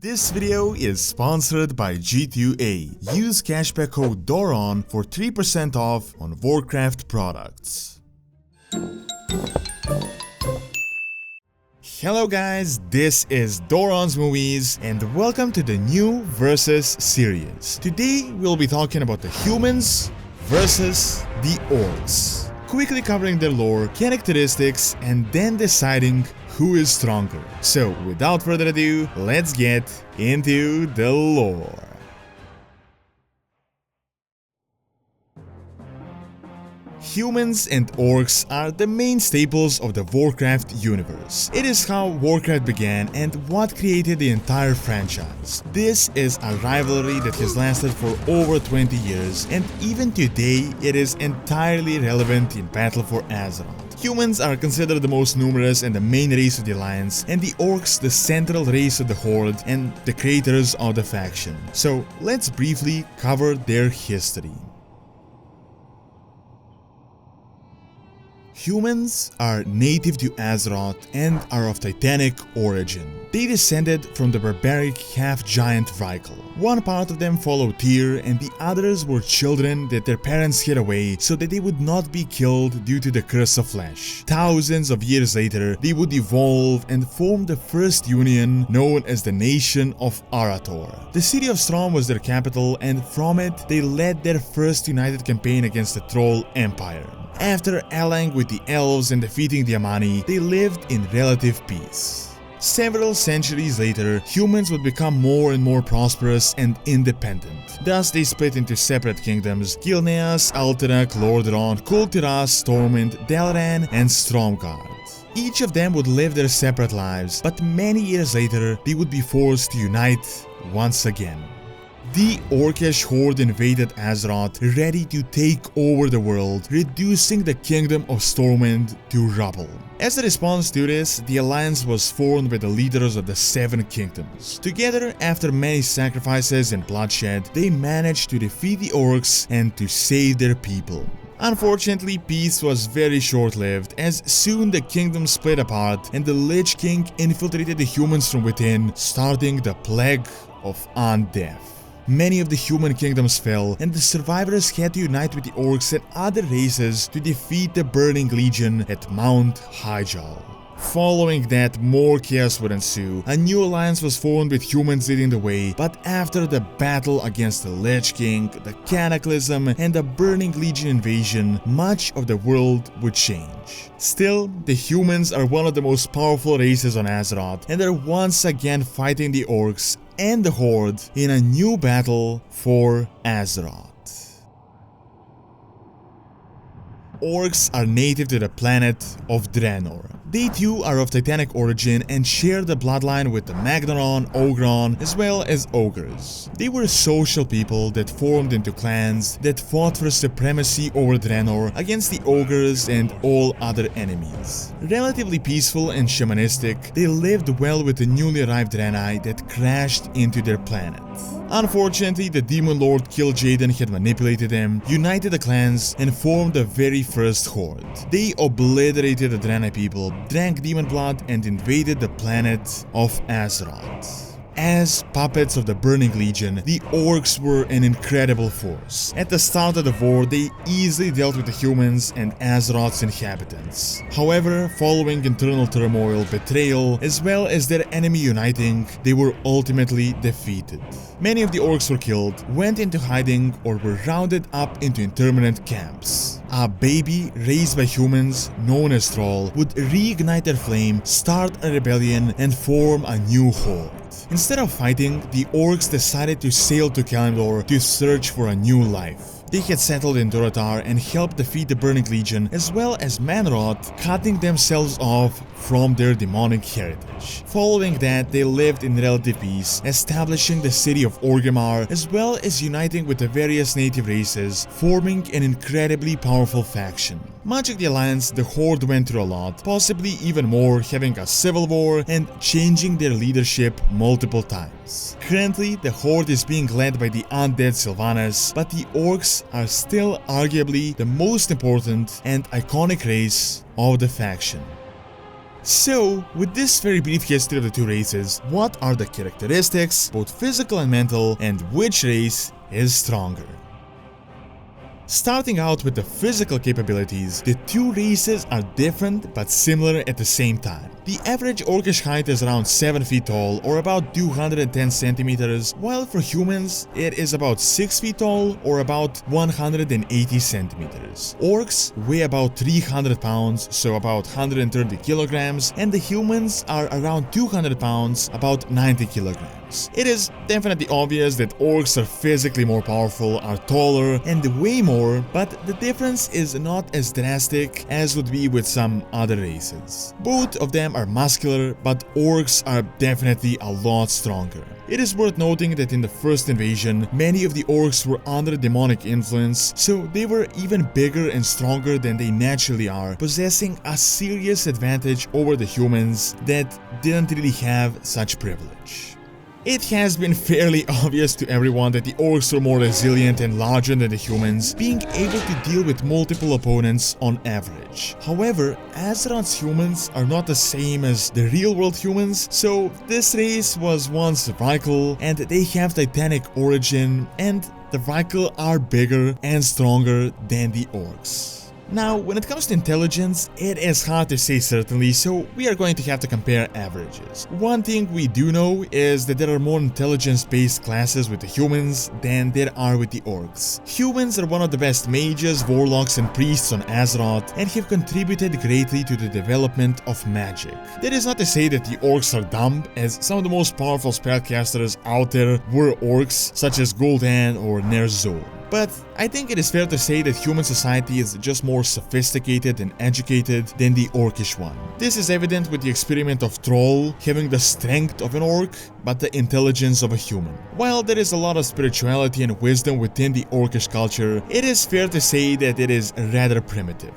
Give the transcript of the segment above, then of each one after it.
This video is sponsored by G2A. Use cashback code DORON for 3% off on Warcraft products. Hello guys, this is Doronsmovies and welcome to the new Versus series. Today we'll be talking about the humans versus the orcs. Quickly covering their lore, characteristics, and then deciding who is stronger. So without further ado, let's get into the lore. Humans and orcs are the main staples of the Warcraft universe. It is how Warcraft began and what created the entire franchise. This is a rivalry that has lasted for over 20 years, and even today it is entirely relevant in battle for Azeroth. Humans are considered the most numerous and the main race of the Alliance, and the orcs the central race of the Horde and the creators of the faction. So let's briefly cover their history. Humans are native to Azeroth and are of Titanic origin. They descended from the barbaric half-giant Vrykul. One part of them followed Tyr and the others were children that their parents hid away so that they would not be killed due to the curse of flesh. Thousands of years later, they would evolve and form the first union known as the Nation of Arator. The city of Strom was their capital, and from it they led their first united campaign against the Troll Empire. After allying with the elves and defeating the Amani, they lived in relative peace. Several centuries later, humans would become more and more prosperous and independent. Thus, they split into separate kingdoms: Gilneas, Alterac, Lordaeron, Kul Tiras, Torment, Dalaran, and Stromgarde. Each of them would live their separate lives, but many years later, they would be forced to unite once again. The Orcish Horde invaded Azeroth, ready to take over the world, reducing the kingdom of Stormwind to rubble. As a response to this, the alliance was formed by the leaders of the Seven Kingdoms. Together, after many sacrifices and bloodshed, they managed to defeat the orcs and to save their people. Unfortunately, peace was very short-lived, as soon the kingdom split apart and the Lich King infiltrated the humans from within, starting the Plague of Undeath. Many of the human kingdoms fell, and the survivors had to unite with the orcs and other races to defeat the Burning Legion at Mount Hyjal. Following that, more chaos would ensue. A new alliance was formed with humans leading the way, but after the battle against the Lich King, the Cataclysm, and the Burning Legion invasion, much of the world would change. Still, the humans are one of the most powerful races on Azeroth, and are once again fighting the orcs and the Horde in a new battle for Azeroth. Orcs are native to the planet of Draenor. They too are of Titanic origin and share the bloodline with the Magnaron, Ogron, as well as ogres. They were social people that formed into clans that fought for supremacy over Draenor against the ogres and all other enemies. Relatively peaceful and shamanistic, they lived well with the newly arrived Draenei that crashed into their planet. Unfortunately, the Demon Lord Kil'jaeden had manipulated them, united the clans, and formed the very first horde. They obliterated the Draenei people, drank demon blood, and invaded the planet of Azeroth. As puppets of the Burning Legion, the orcs were an incredible force. At the start of the war, they easily dealt with the humans and Azeroth's inhabitants. However, following internal turmoil, betrayal, as well as their enemy uniting, they were ultimately defeated. Many of the orcs were killed, went into hiding, or were rounded up into interment camps. A baby raised by humans, known as Thrall, would reignite their flame, start a rebellion, and form a new horde. Instead of fighting, the orcs decided to sail to Kalimdor to search for a new life. They had settled in Durotar and helped defeat the Burning Legion, as well as Manroth, cutting themselves off from their demonic heritage. Following that, they lived in relative peace, establishing the city of Orgrimmar, as well as uniting with the various native races, forming an incredibly powerful faction. Much of the alliance, the Horde went through a lot, possibly even more, having a civil war and changing their leadership multiple times. Currently, the Horde is being led by the undead Sylvanas, but the Orcs are still arguably the most important and iconic race of the faction. So, with this very brief history of the two races, what are the characteristics, both physical and mental, and which race is stronger? Starting out with the physical capabilities, the two races are different but similar at the same time. The average orcish height is around 7 feet tall or about 210 centimeters, while for humans it is about 6 feet tall or about 180 centimeters. Orcs weigh about 300 pounds, so about 130 kilograms, and the humans are around 200 pounds, about 90 kilograms. It is definitely obvious that orcs are physically more powerful, are taller, and weigh more, but the difference is not as drastic as would be with some other races. Both of them are muscular, but orcs are definitely a lot stronger. It is worth noting that in the first invasion, many of the orcs were under demonic influence, so they were even bigger and stronger than they naturally are, possessing a serious advantage over the humans that didn't really have such privilege. It has been fairly obvious to everyone that the orcs were more resilient and larger than the humans, being able to deal with multiple opponents on average. However, Azeroth's humans are not the same as the real-world humans, so this race was once Vrykul, and they have Titanic origin, and the Vrykul are bigger and stronger than the orcs. Now, when it comes to intelligence, it is hard to say certainly, so we are going to have to compare averages. One thing we do know is that there are more intelligence-based classes with the humans than there are with the orcs. Humans are one of the best mages, warlocks, and priests on Azeroth, and have contributed greatly to the development of magic. That is not to say that the orcs are dumb, as some of the most powerful spellcasters out there were orcs, such as Gul'dan or Ner'zhul. But I think it is fair to say that human society is just more sophisticated and educated than the orcish one. This is evident with the experiment of Troll having the strength of an orc, but the intelligence of a human. While there is a lot of spirituality and wisdom within the orcish culture, it is fair to say that it is rather primitive.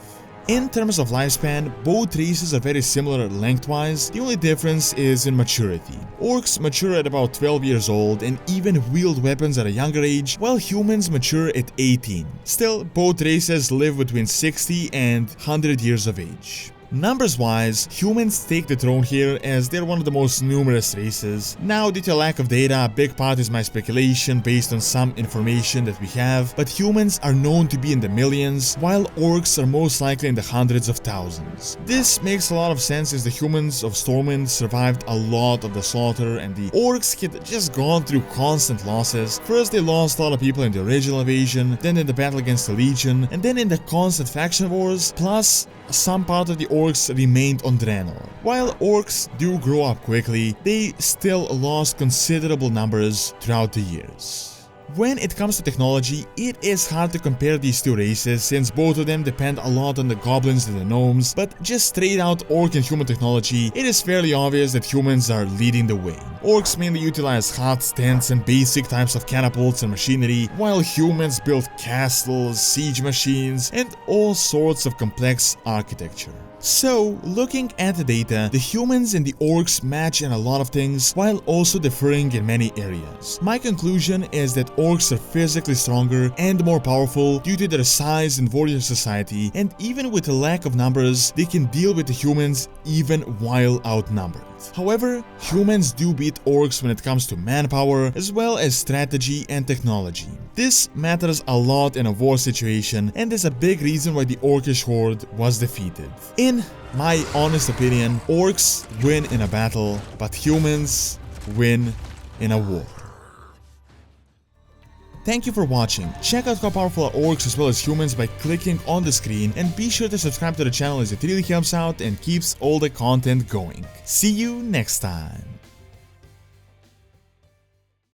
In terms of lifespan, both races are very similar lengthwise, the only difference is in maturity. Orcs mature at about 12 years old and even wield weapons at a younger age, while humans mature at 18. Still, both races live between 60 and 100 years of age. Numbers-wise, humans take the throne here as they're one of the most numerous races. Now, due to a lack of data, a big part is my speculation based on some information that we have, but humans are known to be in the millions, while orcs are most likely in the hundreds of thousands. This makes a lot of sense as the humans of Stormwind survived a lot of the slaughter and the orcs had just gone through constant losses. First they lost a lot of people in the original invasion, then in the battle against the Legion, and then in the constant faction wars, plus some part of the orcs remained on Draenor. While orcs do grow up quickly, they still lost considerable numbers throughout the years. When it comes to technology, it is hard to compare these two races since both of them depend a lot on the goblins and the gnomes, but just straight out orc and human technology, it is fairly obvious that humans are leading the way. Orcs mainly utilize huts, tents, and basic types of catapults and machinery, while humans build castles, siege machines, and all sorts of complex architecture. So, looking at the data, the humans and the orcs match in a lot of things, while also differing in many areas. My conclusion is that orcs are physically stronger and more powerful due to their size and warrior society, and even with a lack of numbers, they can deal with the humans even while outnumbered. However, humans do beat orcs when it comes to manpower, as well as strategy and technology. This matters a lot in a war situation, and is a big reason why the orcish horde was defeated. In my honest opinion, orcs win in a battle, but humans win in a war. Thank you for watching. Check out how powerful are orcs as well as humans by clicking on the screen, and be sure to subscribe to the channel as it really helps out and keeps all the content going. See you next time.